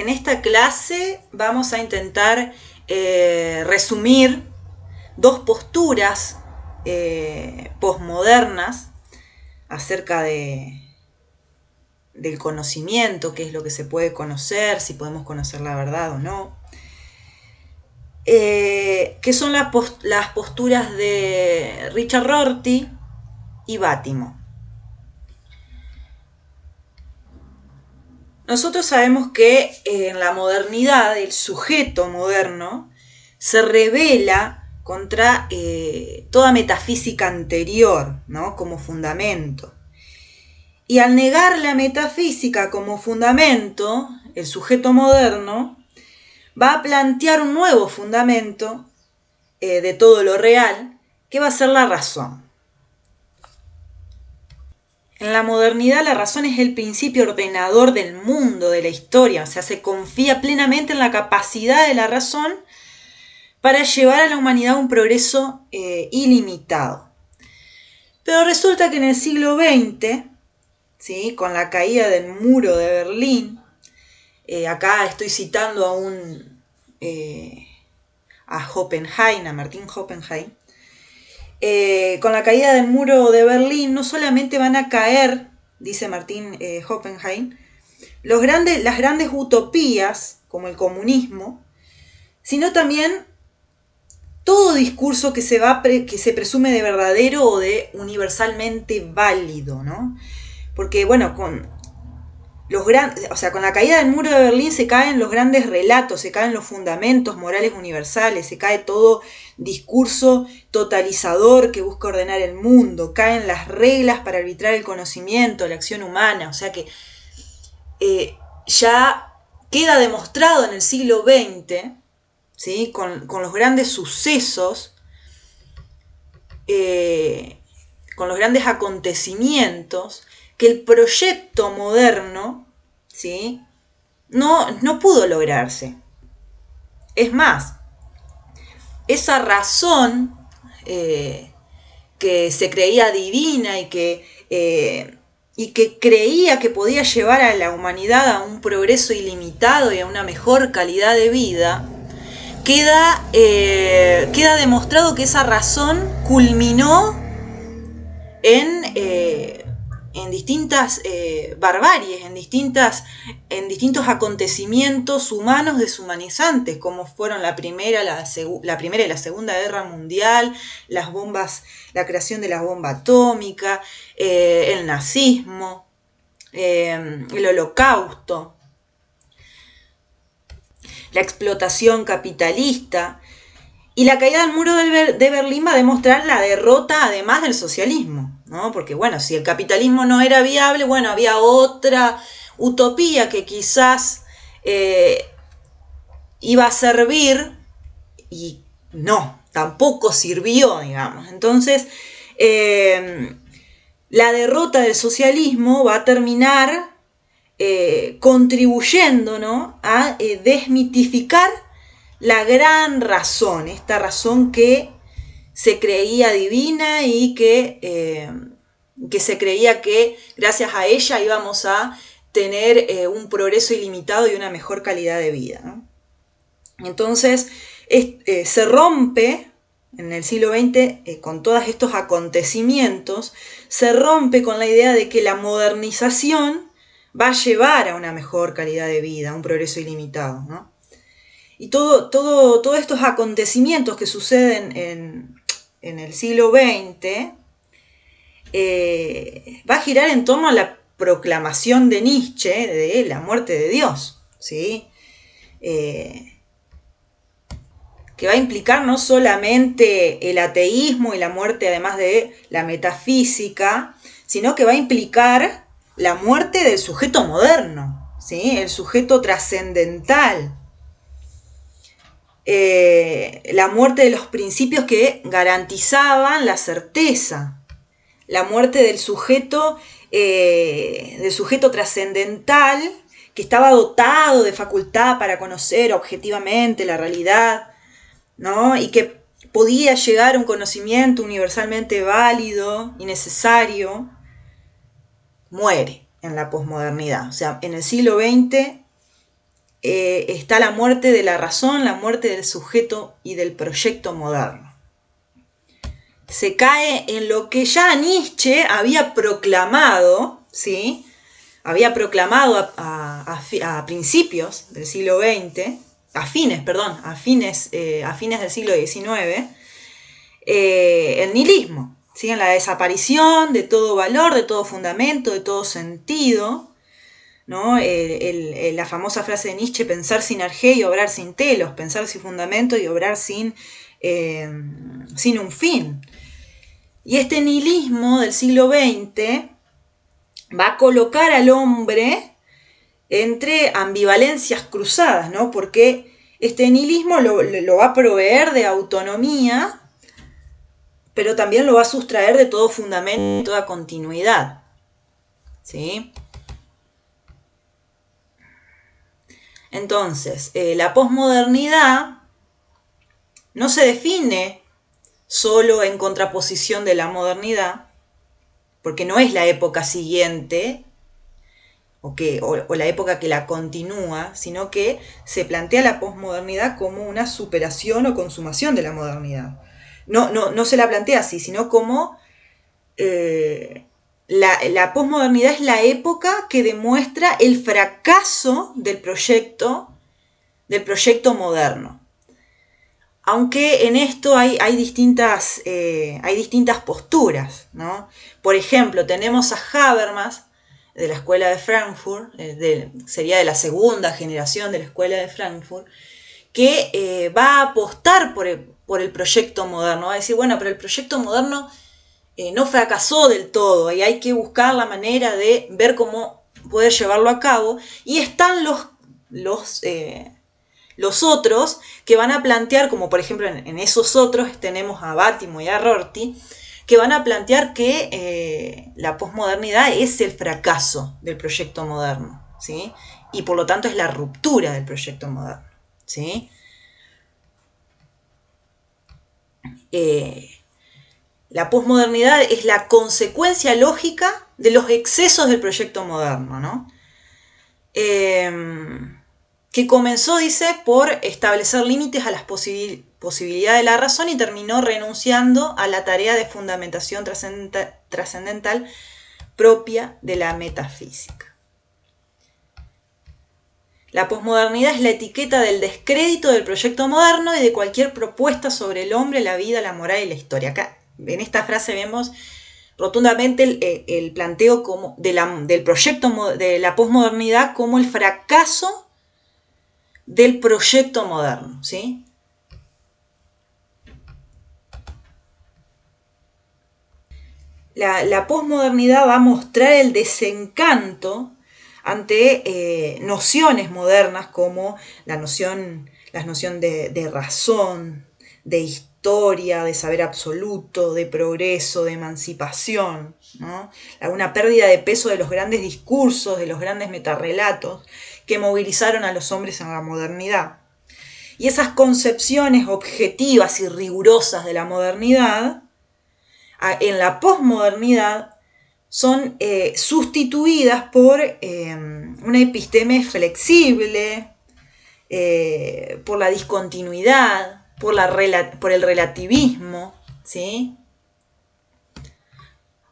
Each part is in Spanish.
En esta clase vamos a intentar resumir dos posturas posmodernas acerca del conocimiento, qué es lo que se puede conocer, si podemos conocer la verdad o no, que son las posturas de Richard Rorty y Bátimo. Nosotros sabemos que en la modernidad el sujeto moderno se rebela contra toda metafísica anterior, ¿no? Como fundamento. Y al negar la metafísica como fundamento, el sujeto moderno va a plantear un nuevo fundamento de todo lo real, que va a ser la razón. En la modernidad la razón es el principio ordenador del mundo, de la historia, o sea, se confía plenamente en la capacidad de la razón para llevar a la humanidad a un progreso ilimitado. Pero resulta que en el siglo XX, ¿sí?, con la caída del muro de Berlín, acá estoy citando a Oppenheim, a Martin Oppenheim, con la caída del muro de Berlín no solamente van a caer, dice Martin Oppenheim, las grandes utopías como el comunismo, sino también todo discurso que se presume de verdadero o de universalmente válido, ¿no? Porque bueno, con la caída del muro de Berlín se caen los grandes relatos, se caen los fundamentos morales universales, se cae todo discurso totalizador que busca ordenar el mundo, caen las reglas para arbitrar el conocimiento, la acción humana, o sea que ya queda demostrado en el siglo XX, ¿sí?, con los grandes sucesos, con los grandes acontecimientos, que el proyecto moderno, ¿sí?, no pudo lograrse. Es más, esa razón que se creía divina y que creía que podía llevar a la humanidad a un progreso ilimitado y a una mejor calidad de vida, queda demostrado que esa razón culminó en distintas barbaries, en distintos acontecimientos humanos deshumanizantes, como fueron la primera y la Segunda Guerra Mundial, la creación de la bomba atómica, el nazismo, el Holocausto, la explotación capitalista. Y la caída del muro de Berlín va a demostrar la derrota además del socialismo, ¿no? Porque bueno, si el capitalismo no era viable, bueno, había otra utopía que quizás iba a servir y no, tampoco sirvió, digamos. Entonces, la derrota del socialismo va a terminar contribuyendo, ¿no?, a desmitificar la gran razón, esta razón que se creía divina y que se creía que gracias a ella íbamos a tener un progreso ilimitado y una mejor calidad de vida, ¿no? Entonces se rompe en el siglo XX con todos estos acontecimientos, se rompe con la idea de que la modernización va a llevar a una mejor calidad de vida, a un progreso ilimitado, ¿no? Y todos estos acontecimientos que suceden en el siglo XX va a girar en torno a la proclamación de Nietzsche de la muerte de Dios, ¿sí? Que va a implicar no solamente el ateísmo y la muerte además de la metafísica, sino que va a implicar la muerte del sujeto moderno, ¿sí?, el sujeto trascendental. La muerte de los principios que garantizaban la certeza, la muerte del sujeto trascendental que estaba dotado de facultad para conocer objetivamente la realidad, ¿no?, y que podía llegar a un conocimiento universalmente válido y necesario, muere en la posmodernidad. O sea, en el siglo XX está la muerte de la razón, la muerte del sujeto y del proyecto moderno. Se cae en lo que ya Nietzsche había proclamado, ¿sí? Había proclamado a principios del siglo XX, a fines del siglo XIX, el nihilismo, ¿sí? En la desaparición de todo valor, de todo fundamento, de todo sentido, ¿no? La famosa frase de Nietzsche, pensar sin arjé y obrar sin telos, pensar sin fundamento y obrar sin un fin. Y este nihilismo del siglo XX va a colocar al hombre entre ambivalencias cruzadas, ¿no? Porque este nihilismo lo va a proveer de autonomía, pero también lo va a sustraer de todo fundamento, de toda continuidad, ¿sí? Entonces, la posmodernidad no se define solo en contraposición de la modernidad, porque no es la época siguiente o la época que la continúa, sino que se plantea la posmodernidad como una superación o consumación de la modernidad. No se la plantea así, sino como la posmodernidad es la época que demuestra el fracaso del proyecto moderno. Aunque en esto hay distintas posturas, ¿no? Por ejemplo, tenemos a Habermas, de la Escuela de Frankfurt, sería de la segunda generación de la Escuela de Frankfurt, que va a apostar por el proyecto moderno. Va a decir, bueno, pero el proyecto moderno no fracasó del todo y hay que buscar la manera de ver cómo poder llevarlo a cabo. Y están los otros que van a plantear, como por ejemplo en esos otros tenemos a Bátimo y a Rorty, que van a plantear que la posmodernidad es el fracaso del proyecto moderno, ¿sí? Y por lo tanto es la ruptura del proyecto moderno, ¿sí? La posmodernidad es la consecuencia lógica de los excesos del proyecto moderno, ¿no? Que comenzó, dice, por establecer límites a las posibilidades de la razón y terminó renunciando a la tarea de fundamentación trascendental propia de la metafísica. La posmodernidad es la etiqueta del descrédito del proyecto moderno y de cualquier propuesta sobre el hombre, la vida, la moral y la historia. Acá, en esta frase vemos rotundamente el planteo del proyecto de la posmodernidad como el fracaso del proyecto moderno, ¿sí? La posmodernidad va a mostrar el desencanto ante nociones modernas como la noción de razón, de historia, de saber absoluto, de progreso, de emancipación, ¿no? Una pérdida de peso de los grandes discursos, de los grandes metarrelatos que movilizaron a los hombres en la modernidad. Y esas concepciones objetivas y rigurosas de la modernidad, en la posmodernidad, son sustituidas por una episteme flexible, por la discontinuidad, por el relativismo, ¿sí?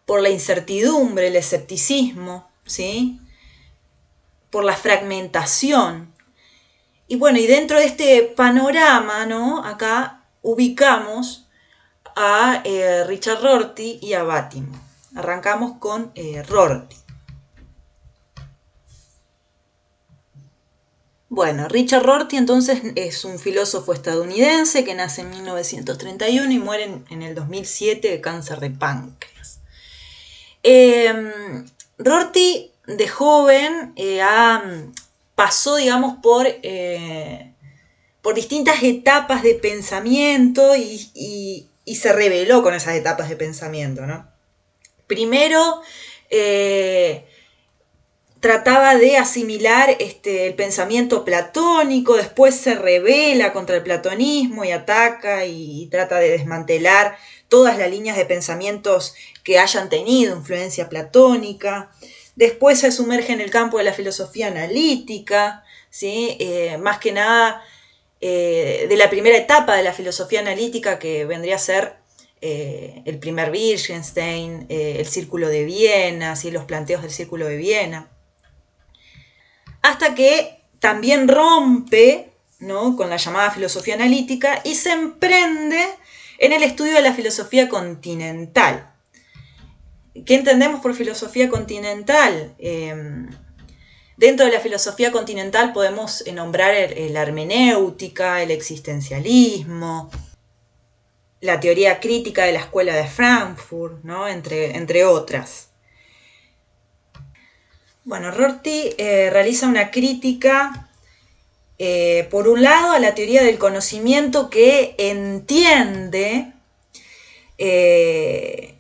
Por la incertidumbre, el escepticismo, ¿sí? Por la fragmentación. Y bueno, y dentro de este panorama, ¿no? Acá ubicamos a Richard Rorty y a Bátimo. Arrancamos con Rorty. Bueno, Richard Rorty entonces es un filósofo estadounidense que nace en 1931 y muere en el 2007 de cáncer de páncreas. Rorty de joven pasó, digamos, por distintas etapas de pensamiento y se rebeló con esas etapas de pensamiento, ¿no? Primero trataba de asimilar el pensamiento platónico, después se rebela contra el platonismo y ataca y trata de desmantelar todas las líneas de pensamientos que hayan tenido influencia platónica. Después se sumerge en el campo de la filosofía analítica, ¿sí? Más que nada de la primera etapa de la filosofía analítica, que vendría a ser el primer Wittgenstein, el Círculo de Viena, ¿sí? Los planteos del Círculo de Viena, hasta que también rompe, ¿no?, con la llamada filosofía analítica y se emprende en el estudio de la filosofía continental. ¿Qué entendemos por filosofía continental? Dentro de la filosofía continental podemos nombrar la hermenéutica, el existencialismo, la teoría crítica de la escuela de Frankfurt, ¿no?, entre otras. Bueno, Rorty realiza una crítica, por un lado, a la teoría del conocimiento, que entiende el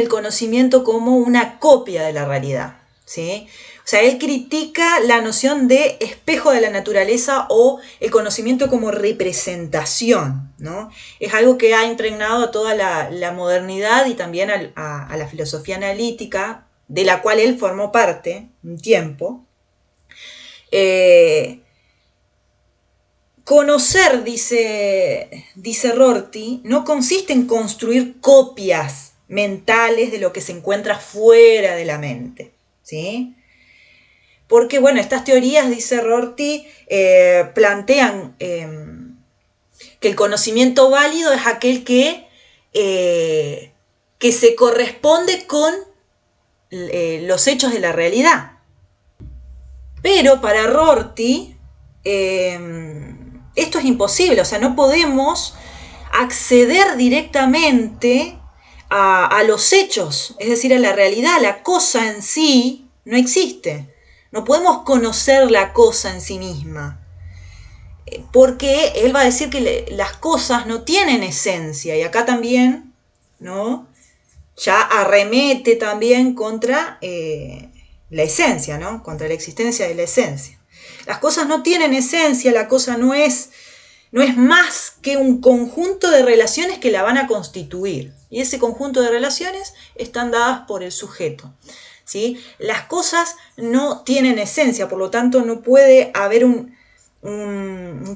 conocimiento como una copia de la realidad, ¿sí? O sea, él critica la noción de espejo de la naturaleza o el conocimiento como representación, ¿no? Es algo que ha impregnado a toda la modernidad y también a la filosofía analítica, de la cual él formó parte un tiempo. Conocer, dice Rorty, no consiste en construir copias mentales de lo que se encuentra fuera de la mente, ¿sí? Porque, bueno, estas teorías, dice Rorty, plantean que el conocimiento válido es aquel que se corresponde con los hechos de la realidad. Pero para Rorty esto es imposible, o sea, no podemos acceder directamente a los hechos, es decir, a la realidad. La cosa en sí no existe. No podemos conocer la cosa en sí misma, porque él va a decir que las cosas no tienen esencia, y acá también, ¿no?, ya arremete también contra la esencia, ¿no?, contra la existencia de la esencia. Las cosas no tienen esencia, la cosa no es más que un conjunto de relaciones que la van a constituir, y ese conjunto de relaciones están dadas por el sujeto, ¿sí? Las cosas no tienen esencia, por lo tanto no puede haber un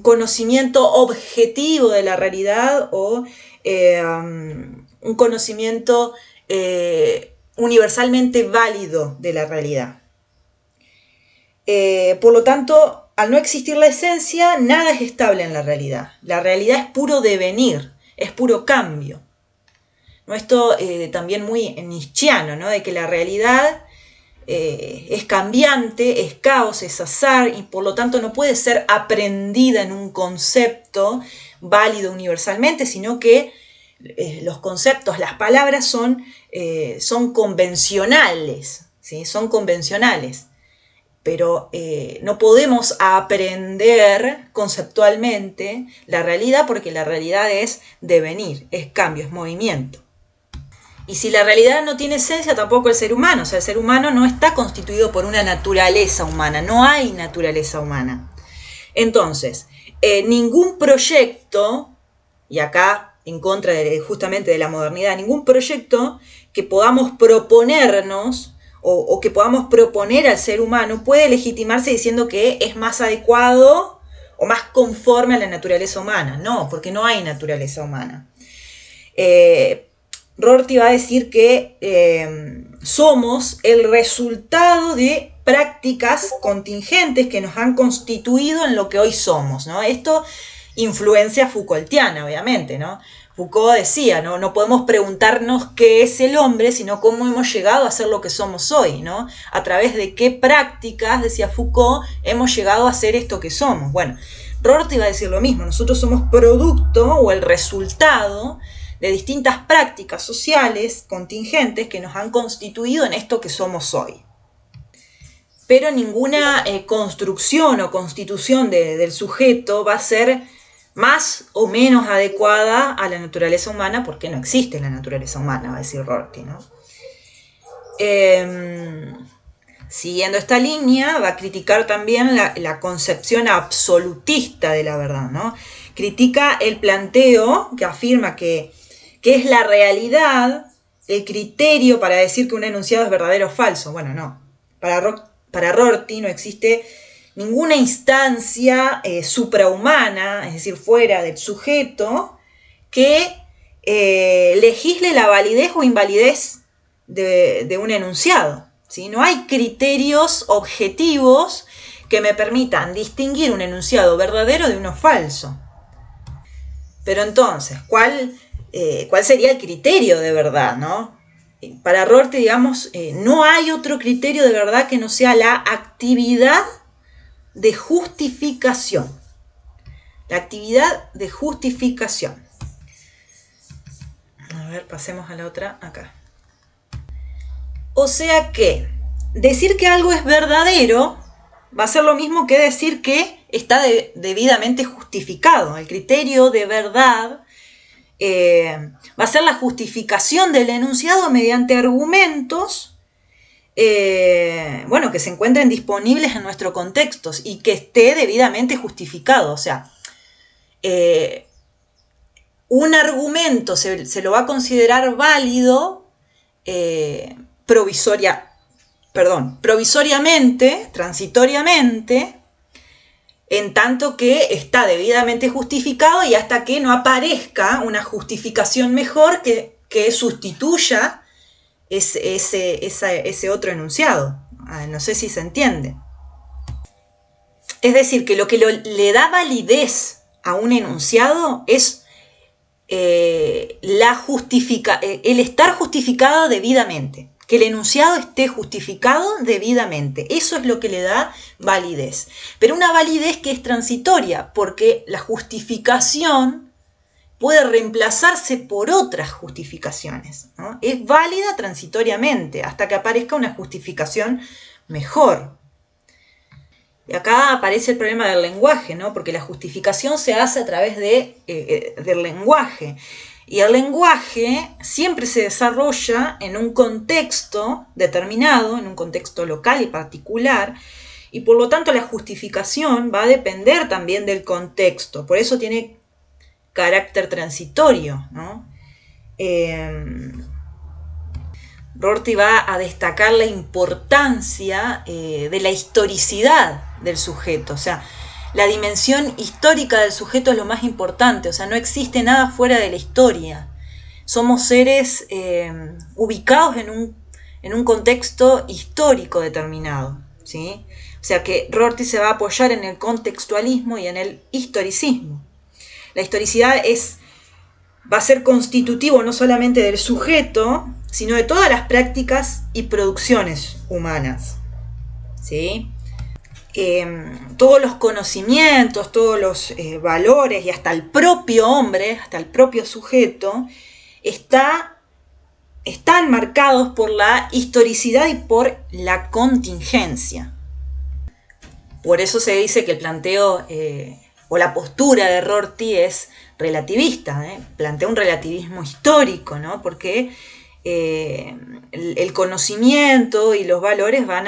conocimiento objetivo de la realidad o un conocimiento universalmente válido de la realidad. Por lo tanto, al no existir la esencia, nada es estable en la realidad. La realidad es puro devenir, es puro cambio, ¿no? Esto también muy nietzscheano, ¿no?, de que la realidad es cambiante, es caos, es azar, y por lo tanto no puede ser aprendida en un concepto válido universalmente, sino que los conceptos, las palabras son convencionales, ¿sí? Son convencionales, pero no podemos aprender conceptualmente la realidad, porque la realidad es devenir, es cambio, es movimiento. Y si la realidad no tiene esencia, tampoco el ser humano. O sea, el ser humano no está constituido por una naturaleza humana, no hay naturaleza humana. Entonces, ningún proyecto, y acá en contra justamente de la modernidad, ningún proyecto que podamos proponernos o que podamos proponer al ser humano puede legitimarse diciendo que es más adecuado o más conforme a la naturaleza humana. No, porque no hay naturaleza humana. Rorty va a decir que somos el resultado de prácticas contingentes que nos han constituido en lo que hoy somos, ¿no? Esto influencia Foucaultiana, obviamente, ¿no? Foucault decía, ¿no?, no podemos preguntarnos qué es el hombre, sino cómo hemos llegado a ser lo que somos hoy, ¿no? A través de qué prácticas, decía Foucault, hemos llegado a ser esto que somos. Bueno, Rorty va a decir lo mismo, nosotros somos producto o el resultado de distintas prácticas sociales contingentes que nos han constituido en esto que somos hoy. Pero ninguna construcción o constitución del sujeto va a ser más o menos adecuada a la naturaleza humana, porque no existe la naturaleza humana, va a decir Rorty, ¿no? Siguiendo esta línea, va a criticar también la concepción absolutista de la verdad, ¿no? Critica el planteo que afirma que es la realidad el criterio para decir que un enunciado es verdadero o falso. Bueno, no. Para Rorty no existe ninguna instancia suprahumana, es decir, fuera del sujeto, que legisle la validez o invalidez de un enunciado, ¿sí? No hay criterios objetivos que me permitan distinguir un enunciado verdadero de uno falso. Pero entonces, ¿cuál sería el criterio de verdad, ¿no? Para Rorty, digamos, no hay otro criterio de verdad que no sea la actividad de justificación. La actividad de justificación. A ver, pasemos a la otra acá. O sea que decir que algo es verdadero va a ser lo mismo que decir que está debidamente justificado. El criterio de verdad va a ser la justificación del enunciado mediante argumentos que se encuentren disponibles en nuestro contexto y que esté debidamente justificado. O sea, un argumento se lo va a considerar válido provisoriamente, transitoriamente, en tanto que está debidamente justificado y hasta que no aparezca una justificación mejor que sustituya ese otro enunciado. No sé si se entiende. Es decir, que lo que le da validez a un enunciado es el estar justificado debidamente. Que el enunciado esté justificado debidamente. Eso es lo que le da validez. Pero una validez que es transitoria, porque la justificación puede reemplazarse por otras justificaciones, ¿no? Es válida transitoriamente, hasta que aparezca una justificación mejor. Y acá aparece el problema del lenguaje, ¿no? Porque la justificación se hace a través del lenguaje. Y el lenguaje siempre se desarrolla en un contexto determinado, en un contexto local y particular, y por lo tanto la justificación va a depender también del contexto. Por eso tiene carácter transitorio, ¿no? Rorty va a destacar la importancia de la historicidad del sujeto, o sea, la dimensión histórica del sujeto es lo más importante, o sea, no existe nada fuera de la historia. Somos seres ubicados en un contexto histórico determinado, ¿sí? O sea que Rorty se va a apoyar en el contextualismo y en el historicismo. La historicidad va a ser constitutivo no solamente del sujeto, sino de todas las prácticas y producciones humanas, ¿sí? Todos los conocimientos, todos los valores y hasta el propio hombre, hasta el propio sujeto, están marcados por la historicidad y por la contingencia. Por eso se dice que el planteo o la postura de Rorty es relativista, plantea un relativismo histórico, ¿no? Porque el conocimiento y los valores van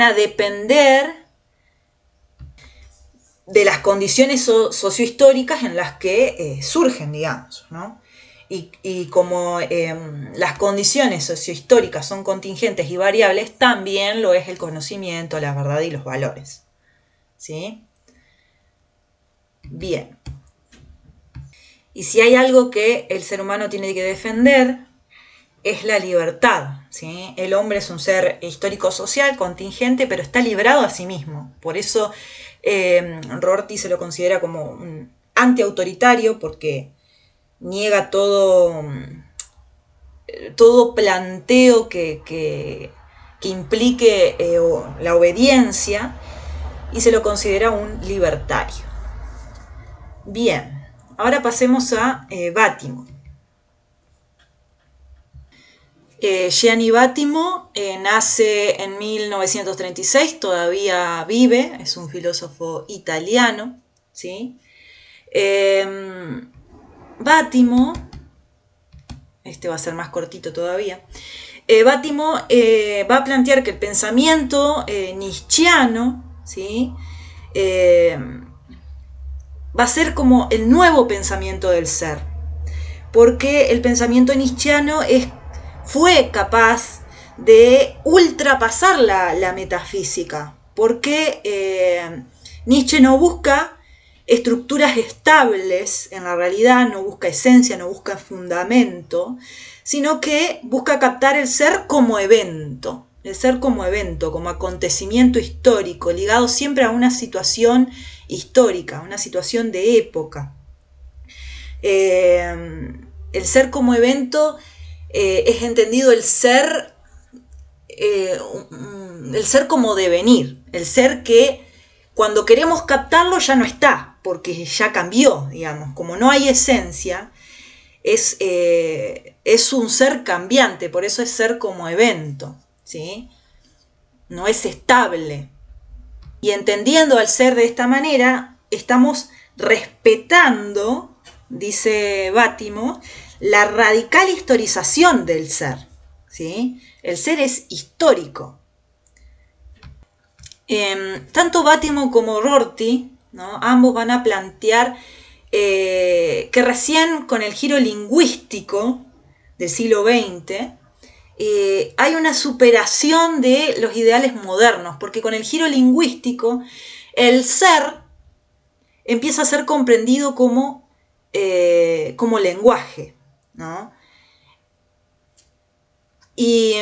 a depender de las condiciones sociohistóricas en las que surgen, digamos, ¿no? Y como las condiciones sociohistóricas son contingentes y variables, también lo es el conocimiento, la verdad y los valores, ¿sí? Bien. Y si hay algo que el ser humano tiene que defender, es la libertad, ¿sí? El hombre es un ser histórico-social, contingente, pero está librado a sí mismo. Por eso Rorty se lo considera como un antiautoritario, porque niega todo planteo que implique la obediencia, y se lo considera un libertario. Bien, ahora pasemos a Bátimo. Gianni Bátimo nace en 1936, todavía vive, es un filósofo italiano, ¿sí? Bátimo, este va a ser más cortito todavía, Bátimo va a plantear que el pensamiento nietzscheano, ¿sí? Va a ser como el nuevo pensamiento del ser, porque el pensamiento nietzscheano fue capaz de ultrapasar la metafísica, porque Nietzsche no busca estructuras estables en la realidad, no busca esencia, no busca fundamento, sino que busca captar el ser como evento, como acontecimiento histórico, ligado siempre a una situación histórica, a una situación de época. El ser como evento es entendido el ser como devenir, el ser que cuando queremos captarlo ya no está, porque ya cambió, digamos, como no hay esencia, es un ser cambiante, por eso es ser como evento, ¿sí? No es estable. Y entendiendo al ser de esta manera, estamos respetando, dice Bátimo, la radical historización del ser, ¿sí? El ser es histórico. Tanto Bátimo como Rorty, ¿no? Ambos van a plantear que recién con el giro lingüístico del siglo XX hay una superación de los ideales modernos, porque con el giro lingüístico el ser empieza a ser comprendido como lenguaje, ¿no? Y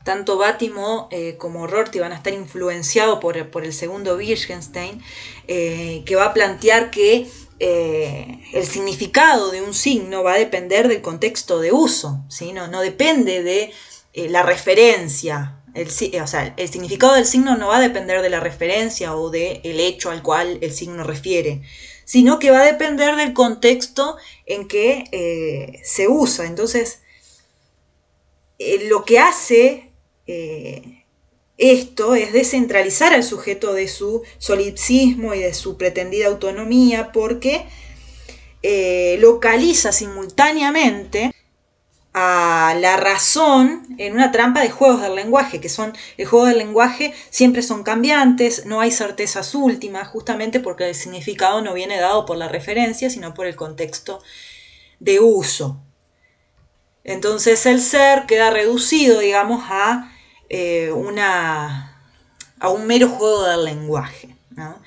tanto Bátimo como Rorty van a estar influenciados por el segundo Wittgenstein, que va a plantear que el significado de un signo va a depender del contexto de uso, ¿sí? No depende de la referencia. El significado del signo no va a depender de la referencia o del hecho al cual el signo refiere, sino que va a depender del contexto en que se usa. Entonces, lo que hace esto es descentralizar al sujeto de su solipsismo y de su pretendida autonomía, porque localiza simultáneamente a la razón en una trampa de juegos del lenguaje, el juego del lenguaje siempre son cambiantes, no hay certezas últimas, justamente porque el significado no viene dado por la referencia, sino por el contexto de uso. Entonces el ser queda reducido, digamos, a un mero juego del lenguaje, ¿no?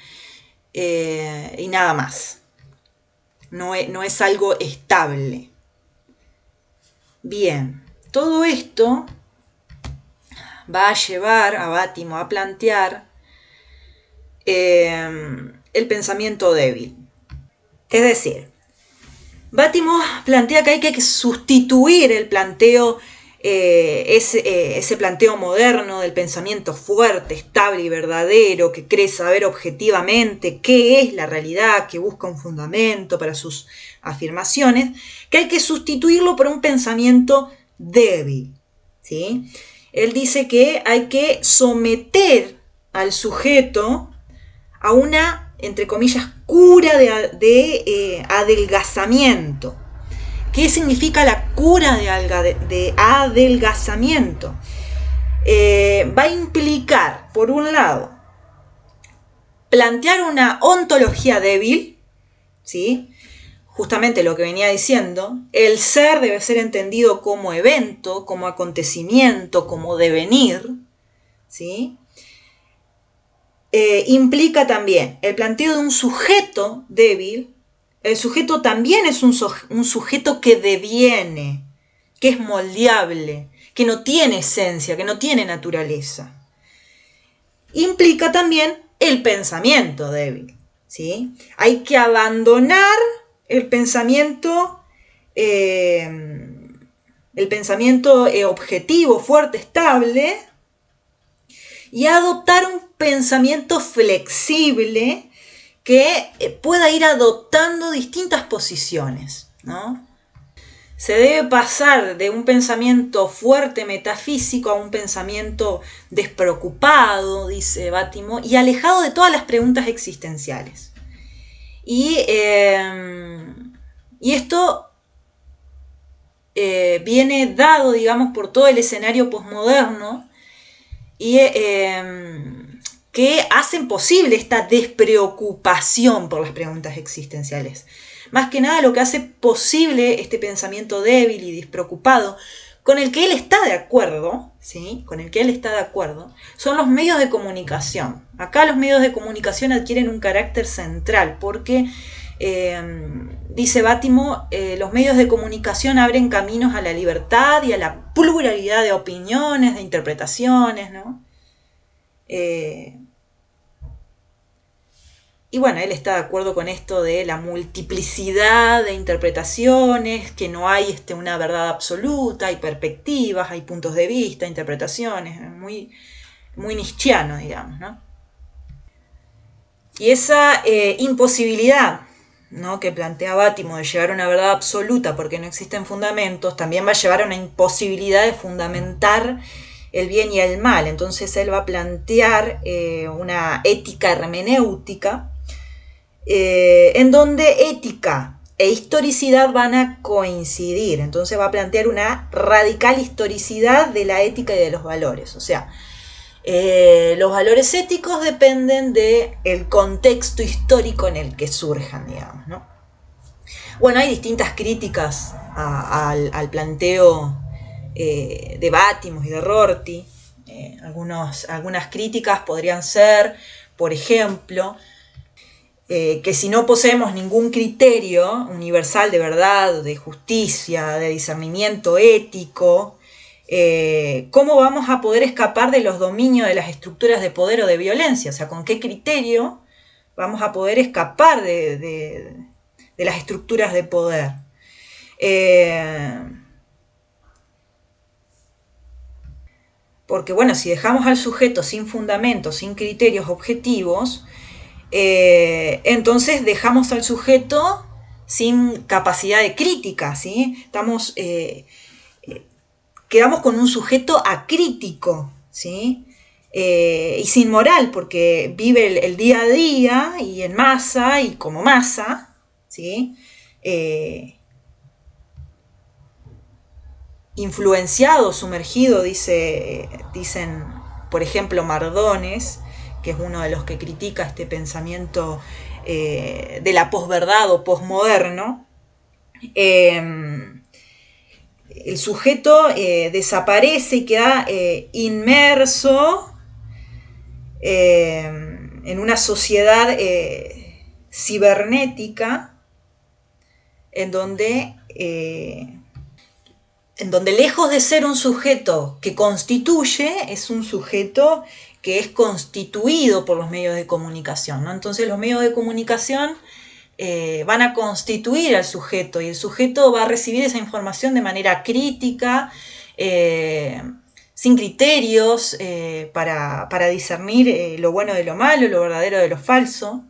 Y nada más. No es algo estable. Bien, todo esto va a llevar a Bátimo a plantear el pensamiento débil. Es decir, Bátimo plantea que hay que sustituir el planteo, ese planteo moderno del pensamiento fuerte, estable y verdadero, que cree saber objetivamente qué es la realidad, que busca un fundamento para sus afirmaciones, que hay que sustituirlo por un pensamiento débil, ¿sí? Él dice que hay que someter al sujeto a una, entre comillas, cura de adelgazamiento. ¿Qué significa la cura de adelgazamiento? Va a implicar, por un lado, plantear una ontología débil, ¿sí? Justamente lo que venía diciendo, el ser debe ser entendido como evento, como acontecimiento, como devenir, ¿sí? Implica también el planteo de un sujeto débil. El sujeto también es un sujeto que deviene, que es moldeable, que no tiene esencia, que no tiene naturaleza. Implica también el pensamiento débil, ¿sí? Hay que abandonar el pensamiento objetivo, fuerte, estable, y adoptar un pensamiento flexible que pueda ir adoptando distintas posiciones, ¿no? Se debe pasar de un pensamiento fuerte metafísico a un pensamiento despreocupado, dice Bátimo, y alejado de todas las preguntas existenciales. Y esto viene dado, digamos, por todo el escenario posmoderno y que hacen posible esta despreocupación por las preguntas existenciales. Más que nada lo que hace posible este pensamiento débil y despreocupado con el que él está de acuerdo, ¿sí? Con el que él está de acuerdo, son los medios de comunicación. Acá los medios de comunicación adquieren un carácter central porque, dice Bátimo, los medios de comunicación abren caminos a la libertad y a la pluralidad de opiniones, de interpretaciones, ¿no? Y bueno, él está de acuerdo con esto de la multiplicidad de interpretaciones, que no hay una verdad absoluta, hay perspectivas, hay puntos de vista, interpretaciones, muy, muy nietzscheano, digamos, ¿no? Y esa imposibilidad, ¿no?, que plantea Bátimo de llegar a una verdad absoluta porque no existen fundamentos, también va a llevar a una imposibilidad de fundamentar el bien y el mal. Entonces él va a plantear una ética hermenéutica, en donde ética e historicidad van a coincidir. Entonces va a plantear una radical historicidad de la ética y de los valores. O sea, los valores éticos dependen del contexto histórico en el que surjan, digamos, ¿no? Bueno, hay distintas críticas al planteo de Bátimo y de Rorty. Algunas críticas podrían ser, por ejemplo, que si no poseemos ningún criterio universal de verdad, de justicia, de discernimiento ético, ¿cómo vamos a poder escapar de los dominios de las estructuras de poder o de violencia? O sea, ¿con qué criterio vamos a poder escapar de las estructuras de poder? Porque, bueno, si dejamos al sujeto sin fundamentos, sin criterios objetivos, entonces dejamos al sujeto sin capacidad de crítica, ¿sí? Quedamos con un sujeto acrítico, ¿sí? Y sin moral, porque vive el día a día y en masa y como masa, ¿sí? Influenciado, sumergido, dicen, por ejemplo, Mardones, que es uno de los que critica este pensamiento de la posverdad o posmoderno. El sujeto desaparece y queda inmerso en una sociedad cibernética en donde lejos de ser un sujeto que constituye, es un sujeto que es constituido por los medios de comunicación, ¿no? Entonces los medios de comunicación van a constituir al sujeto y el sujeto va a recibir esa información de manera crítica, sin criterios, para discernir lo bueno de lo malo, lo verdadero de lo falso,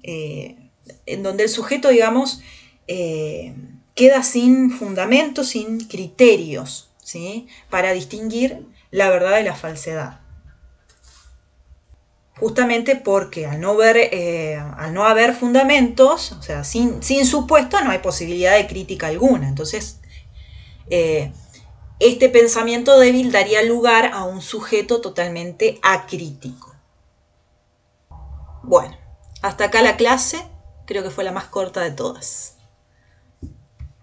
en donde el sujeto, digamos, queda sin fundamentos, sin criterios, ¿sí?, para distinguir la verdad de la falsedad. Justamente porque al no haber fundamentos, o sea, sin supuesto, no hay posibilidad de crítica alguna. Entonces, este pensamiento débil daría lugar a un sujeto totalmente acrítico. Bueno, hasta acá la clase, creo que fue la más corta de todas.